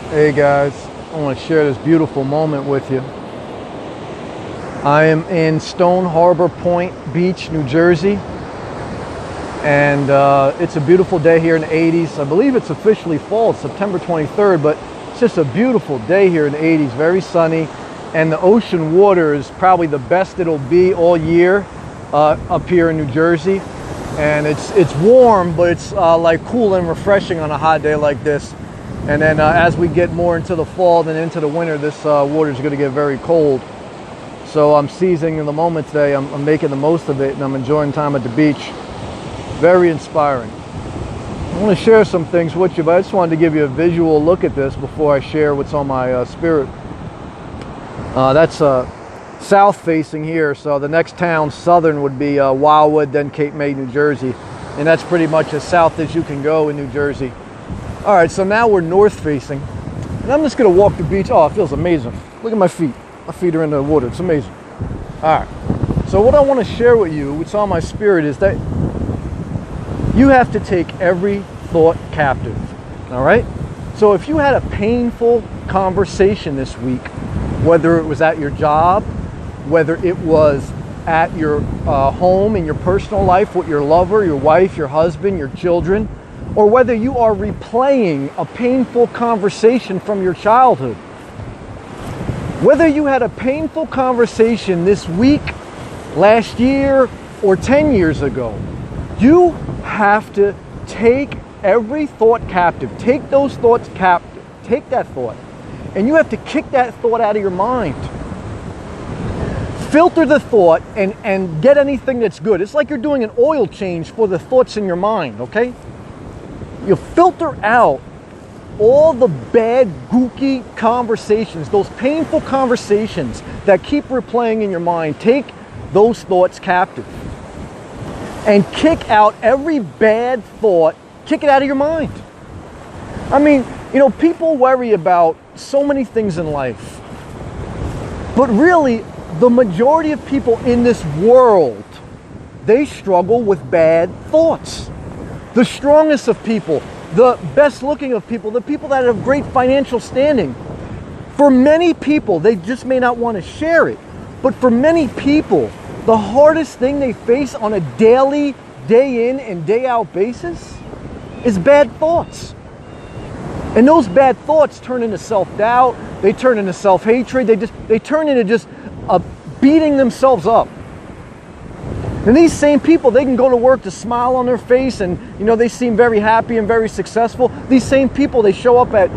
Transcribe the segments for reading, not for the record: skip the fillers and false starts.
Hey guys, I want to share this beautiful moment with you. I am in Stone Harbor Point Beach, New Jersey, and it's a beautiful day here in the 80s. I believe it's officially fall, it's September 23rd, but it's just a beautiful day here in the 80s, very sunny, and the ocean water is probably the best it'll be all year up here in New Jersey. And it's warm, but it's like cool and refreshing on a hot day like this. And then as we get more into the fall and into the winter, this water is going to get very cold. So I'm seizing the moment today. I'm making the most of it, and I'm enjoying time at the beach. Very inspiring. I want to share some things with you, but I just wanted to give you a visual look at this before I share what's on my spirit. That's south facing here, so the next town southern would be Wildwood, then Cape May, New Jersey. And that's pretty much as south as you can go in New Jersey. All right, so now we're north facing, and I'm just gonna walk the beach. Oh, it feels amazing. Look at my feet. My feet are in the water. It's amazing. All right, so what I want to share with you, what's on my spirit, is that you have to take every thought captive. All right, so if you had a painful conversation this week, whether it was at your job, whether it was at your home in your personal life with your lover, your wife, your husband, your children, or whether you are replaying a painful conversation from your childhood. Whether you had a painful conversation this week, last year, or 10 years ago, you have to take every thought captive. Take those thoughts captive. Take that thought. And you have to kick that thought out of your mind. Filter the thought and get anything that's good. It's like you're doing an oil change for the thoughts in your mind, okay? You filter out all the bad, gooky conversations, those painful conversations that keep replaying in your mind. Take those thoughts captive and kick out every bad thought. Kick it out of your mind. I mean, you know, people worry about so many things in life, but really, the majority of people in this world, they struggle with bad thoughts. The strongest of people, the best looking of people, the people that have great financial standing. For many people, they just may not want to share it, but for many people, the hardest thing they face on a daily, day in and day out basis is bad thoughts. And those bad thoughts turn into self-doubt, they turn into self-hatred, they turn into just beating themselves up. And these same people, they can go to work to smile on their face and, you know, they seem very happy and very successful. These same people, they show up at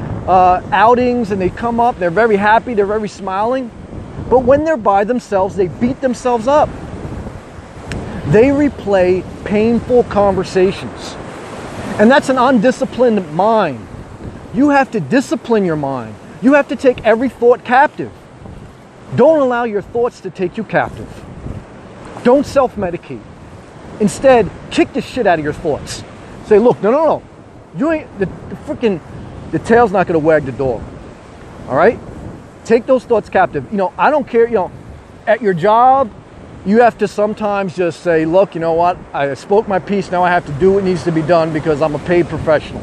outings and they come up, they're very happy, they're very smiling. But when they're by themselves, they beat themselves up. They replay painful conversations. And that's an undisciplined mind. You have to discipline your mind. You have to take every thought captive. Don't allow your thoughts to take you captive. Don't self-medicate. Instead, kick the shit out of your thoughts. Say, look, no. You ain't, the tail's not gonna wag the dog. All right? Take those thoughts captive. You know, I don't care, you know, at your job, you have to sometimes just say, look, you know what? I spoke my piece, now I have to do what needs to be done because I'm a paid professional.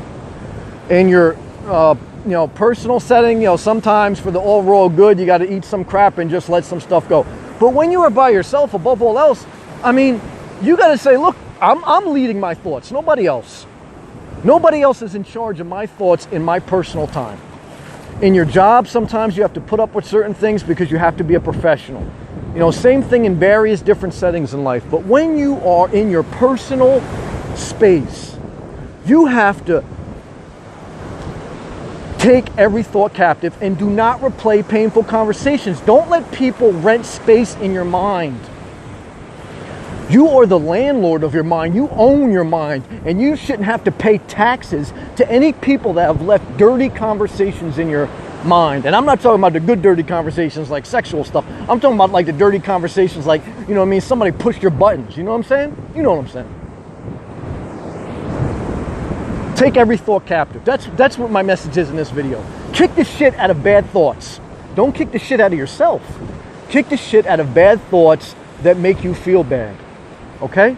In your, you know, personal setting, you know, sometimes for the overall good, you gotta eat some crap and just let some stuff go. But when you are by yourself, above all else, I mean, you got to say, look, I'm leading my thoughts, nobody else. Nobody else is in charge of my thoughts in my personal time. In your job, sometimes you have to put up with certain things because you have to be a professional. You know, same thing in various different settings in life. But when you are in your personal space, you have to take every thought captive and do not replay painful conversations. Don't let people rent space in your mind. You are the landlord of your mind. You own your mind, and you shouldn't have to pay taxes to any people that have left dirty conversations in your mind. And I'm not talking about the good dirty conversations like sexual stuff. I'm talking about like the dirty conversations like, you know what I mean, somebody pushed your buttons. You know what I'm saying? You know what I'm saying. Take every thought captive. That's what my message is in this video. Kick the shit out of bad thoughts. Don't kick the shit out of yourself. Kick the shit out of bad thoughts that make you feel bad. Okay?